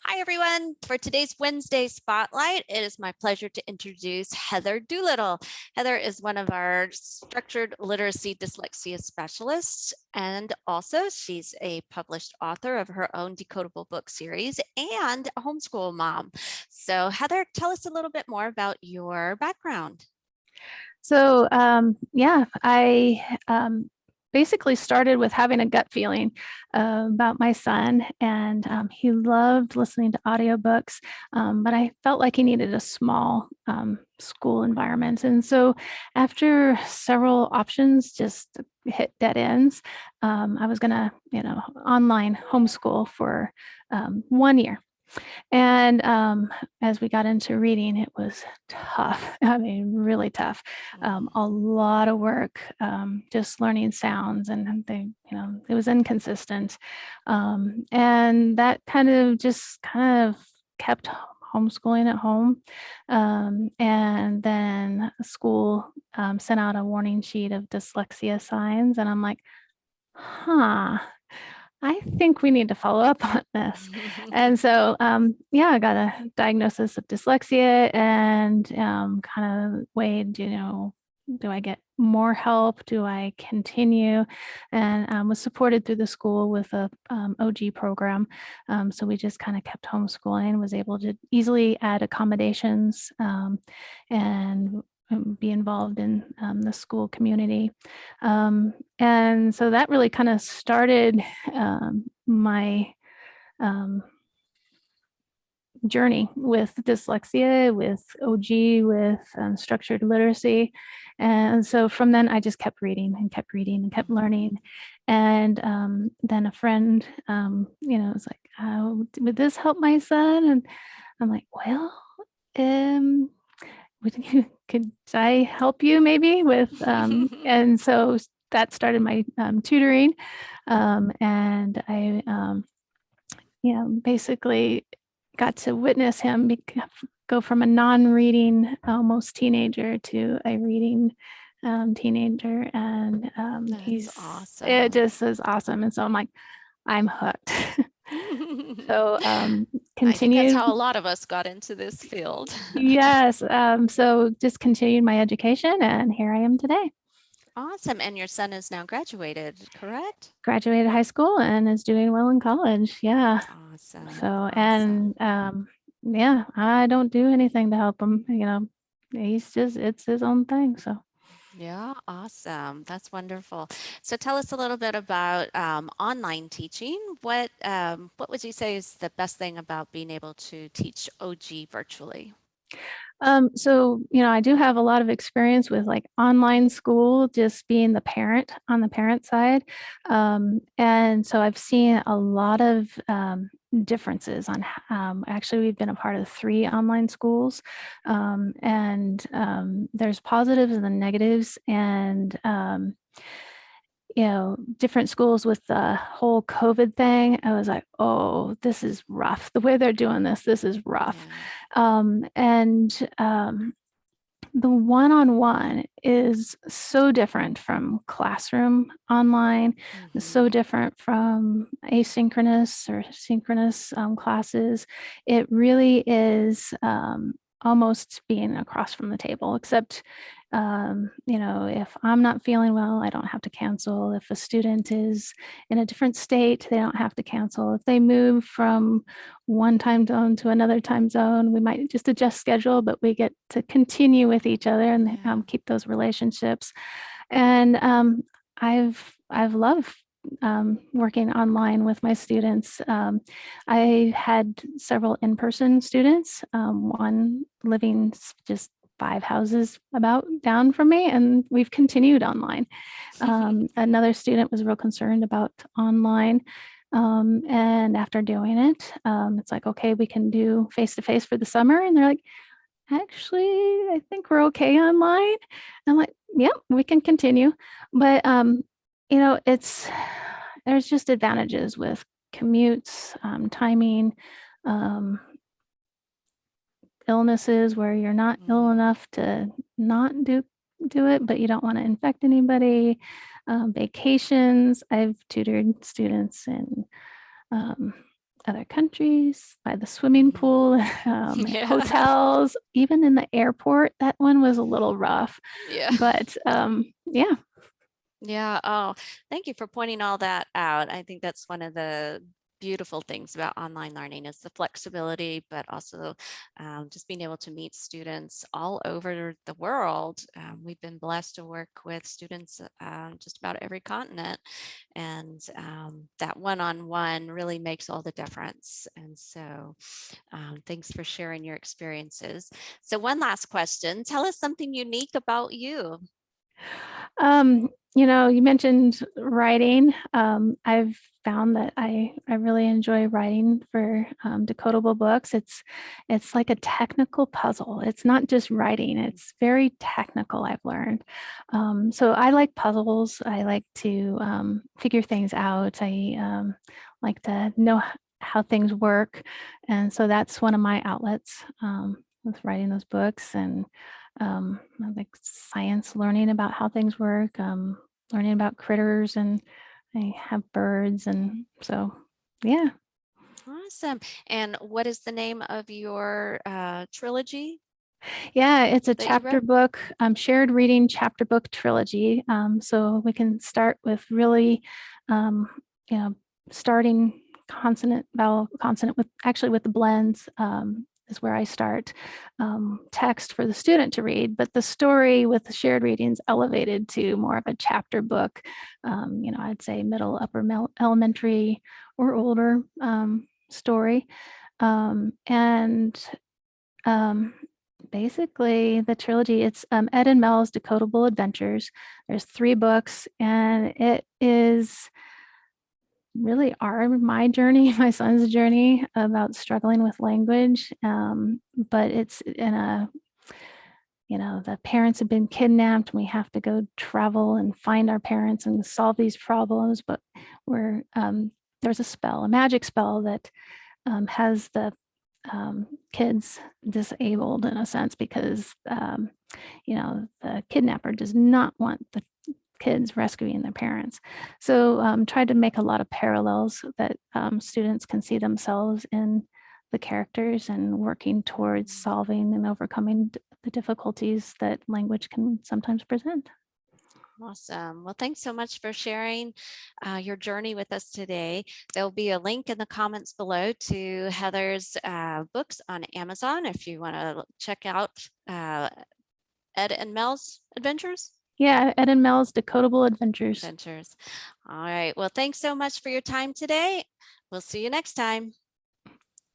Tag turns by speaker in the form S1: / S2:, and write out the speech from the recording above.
S1: Hi, everyone. For today's Wednesday Spotlight, it is my pleasure to introduce Heather Doolittle. Heather is one of our structured literacy dyslexia specialists, and also she's a published author of her own decodable book series and a homeschool mom. So Heather, tell us a little bit more about your background.
S2: So I basically started with having a gut feeling about my son, and he loved listening to audiobooks, but I felt like he needed a small school environment. And so after several options just hit dead ends, I was going to, online homeschool for 1 year. And as we got into reading, it was tough. I mean, really tough. A lot of work, just learning sounds, and it was inconsistent. And that kind of kept homeschooling at home. And then school sent out a warning sheet of dyslexia signs, and I'm like, huh, I think we need to follow up on this. And so, I got a diagnosis of dyslexia, and kind of weighed, do I get more help? Do I continue? And was supported through the school with a OG program. So we just kind of kept homeschooling, was able to easily add accommodations, and be involved in the school community. And so that really kind of started my journey with dyslexia, with OG, with structured literacy. And so from then I just kept reading and kept reading and kept learning. And then a friend, was like, would this help my son? And I'm like, well, could I help you maybe with, and so that started my tutoring. And I, basically got to witness him go from a non-reading almost teenager to a reading teenager. And
S1: That's awesome.
S2: it just is awesome. And so I'm like, I'm hooked. So
S1: I think that's
S2: continue.
S1: how a lot of us got into this field.
S2: Yes. So just continued my education, and here I am today.
S1: Awesome. And your son is now graduated, correct?
S2: Graduated high school and is doing well in college. Yeah.
S1: Awesome.
S2: So,
S1: Awesome.
S2: and I don't do anything to help him. It's his own thing. So.
S1: Yeah, awesome. That's wonderful. So tell us a little bit about online teaching. What would you say is the best thing about being able to teach OG virtually?
S2: So, I do have a lot of experience with like online school, just being the parent on the parent side. And so I've seen a lot of differences on, actually, we've been a part of 3 online schools. And there's positives and the negatives. And, different schools with the whole COVID thing, I was like, oh, this is rough. The way they're doing this is rough. And the one-on-one is so different from classroom online, so different from asynchronous or synchronous classes. It really is almost being across from the table, except if I'm not feeling well, I don't have to cancel. If a student is in a different state, they don't have to cancel. If they move from one time zone to another time zone, we might just adjust schedule, but we get to continue with each other and keep those relationships. And I've loved working online with my students. I had several in-person students, one living just 5 houses about down from me, and we've continued online. Another student was real concerned about online. And after doing it, it's like, okay, we can do face-to-face for the summer. And they're like, actually, I think we're okay online. I'm like, yep, we can continue. But, there's just advantages with commutes, timing, um, illnesses where you're not ill enough to not do it, but you don't want to infect anybody. Vacations. I've tutored students in other countries, by the swimming pool,
S1: Yeah.
S2: hotels, even in the airport. That one was a little rough,
S1: Yeah.
S2: but yeah.
S1: Yeah. Oh, thank you for pointing all that out. I think that's one of the beautiful things about online learning is the flexibility, but also just being able to meet students all over the world. We've been blessed to work with students just about every continent, and that one-on-one really makes all the difference. And so thanks for sharing your experiences. So one last question, tell us something unique about you.
S2: You mentioned writing. I've found that I really enjoy writing for decodable books. It's like a technical puzzle. It's not just writing. It's very technical, I've learned. So I like puzzles. I like to figure things out. I like to know how things work. And so that's one of my outlets with writing those books. And I like science, learning about how things work, learning about critters, and I have birds. And so, yeah.
S1: Awesome. And what is the name of your trilogy
S2: Yeah, it's a
S1: that you
S2: chapter
S1: wrote?
S2: book, shared reading chapter book trilogy. So we can start with really, um, you know, starting consonant, vowel, consonant with the blends. Is where I start text for the student to read, but the story with the shared readings elevated to more of a chapter book. I'd say middle, upper, elementary, or older story, and um, basically the trilogy, it's Ed and Mel's Decodable Adventures. There's 3 books, and it is really my journey, my son's journey about struggling with language. But it's in the parents have been kidnapped. We have to go travel and find our parents and solve these problems. But there's a magic spell that has the kids disabled in a sense because the kidnapper does not want the kids rescuing their parents. So tried to make a lot of parallels that students can see themselves in the characters and working towards solving and overcoming the difficulties that language can sometimes present.
S1: Awesome. Well, thanks so much for sharing your journey with us today. There'll be a link in the comments below to Heather's books on Amazon if you want to check out Ed and Mel's Adventures.
S2: Yeah, Ed and Mel's Decodable Adventures.
S1: All right. Well, thanks so much for your time today. We'll see you next time.